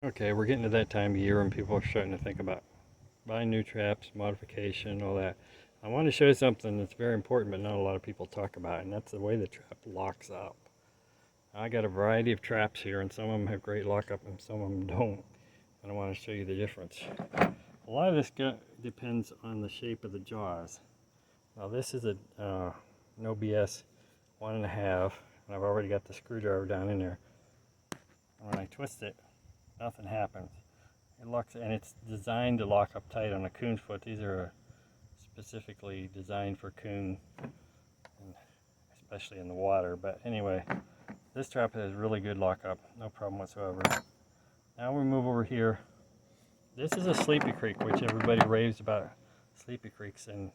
Okay, we're getting to that time of year when people are starting to think about buying new traps, modification, all that. I want to show you something that's very important, but not a lot of people talk about, and that's the way the trap locks up. I got a variety of traps here, and some of them have great lockup, and some of them don't. And I want to show you the difference. A lot of this depends on the shape of the jaws. Now this is a no BS 1.5, and I've already got the screwdriver down in there. And when I twist it, nothing happens. It locks, and it's designed to lock up tight on a coon's foot. These are specifically designed for coon, especially in the water. But anyway, this trap has really good lockup, no problem whatsoever. Now we move over here. This is a Sleepy Creek, which everybody raves about Sleepy Creeks, and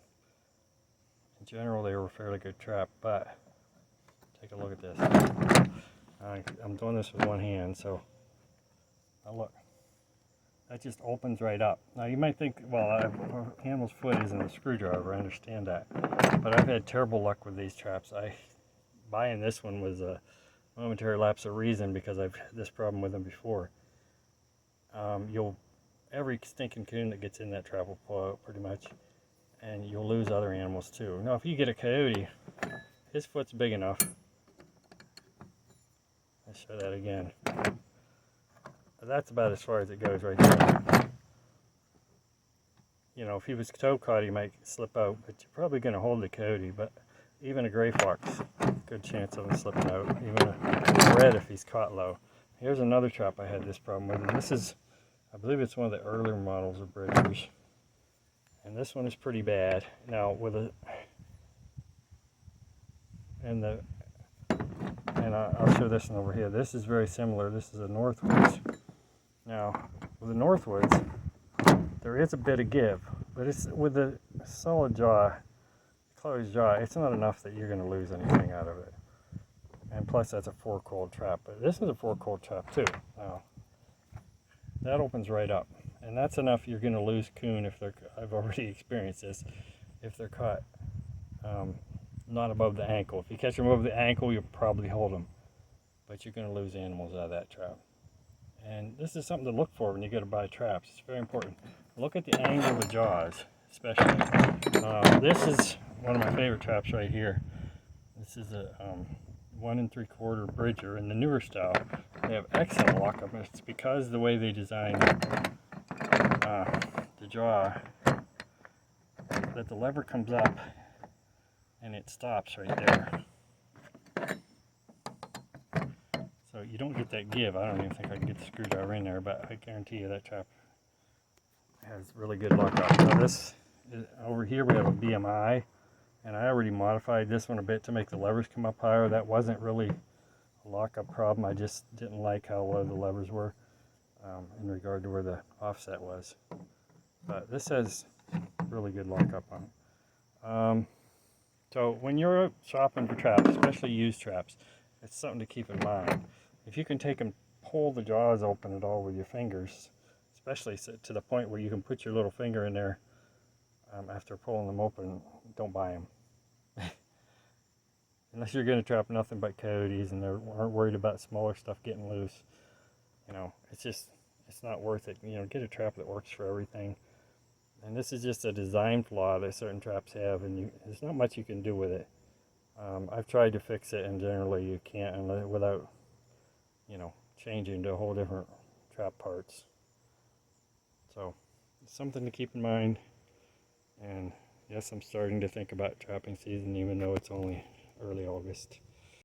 in general they were a fairly good trap. But take a look at this. I'm doing this with one hand, so now look. That just opens right up. Now you might think, well, a animal's foot isn't a screwdriver, I understand that. But I've had terrible luck with these traps. Buying this one was a momentary lapse of reason because I've had this problem with them before. Every stinking coon that gets in that trap will pull out pretty much, and you'll lose other animals too. Now if you get a coyote, his foot's big enough. I'll show that again. That's about as far as it goes right there. You know, if he was toe caught, he might slip out, but you're probably going to hold the coyote. But even a gray fox, good chance of him slipping out. Even a red if he's caught low. Here's another trap I had this problem with, and this is, I believe it's one of the earlier models of Bridgers. And this one is pretty bad. Now with I'll show this one over here. This is very similar. This is a Northwoods. Now, with the Northwoods, there is a bit of give, but it's with a solid jaw, closed jaw, it's not enough that you're going to lose anything out of it. And plus, that's a fork-hold trap. But this is a fork-hold trap too. Now, that opens right up, and that's enough. You're going to lose coon if they're. I've already experienced this. If they're caught not above the ankle. If you catch them above the ankle, you'll probably hold them, but you're going to lose animals out of that trap. And this is something to look for when you go to buy traps. It's very important. Look at the angle of the jaws, especially. This is one of my favorite traps right here. This is a 1 3/4 Bridger in the newer style. They have excellent lockup. It's because the way they design the jaw, that the lever comes up and it stops right there. So you don't get that give. I don't even think I can get the screwdriver in there, but I guarantee you that trap has really good lockup. Now this is, over here we have a BMI, and I already modified this one a bit to make the levers come up higher. That wasn't really a lockup problem. I just didn't like how low the levers were in regard to where the offset was. But this has really good lockup on it. So when you're shopping for traps, especially used traps, it's something to keep in mind. If you can take and pull the jaws open at all with your fingers, especially to the point where you can put your little finger in there after pulling them open, don't buy them. Unless you're going to trap nothing but coyotes and they aren't worried about smaller stuff getting loose. You know, it's not worth it. You know, get a trap that works for everything. And this is just a design flaw that certain traps have, and there's not much you can do with it. I've tried to fix it, and generally you can't without, you know, changing to a whole different trap parts. So it's something to keep in mind. And yes, I'm starting to think about trapping season, even though it's only early August.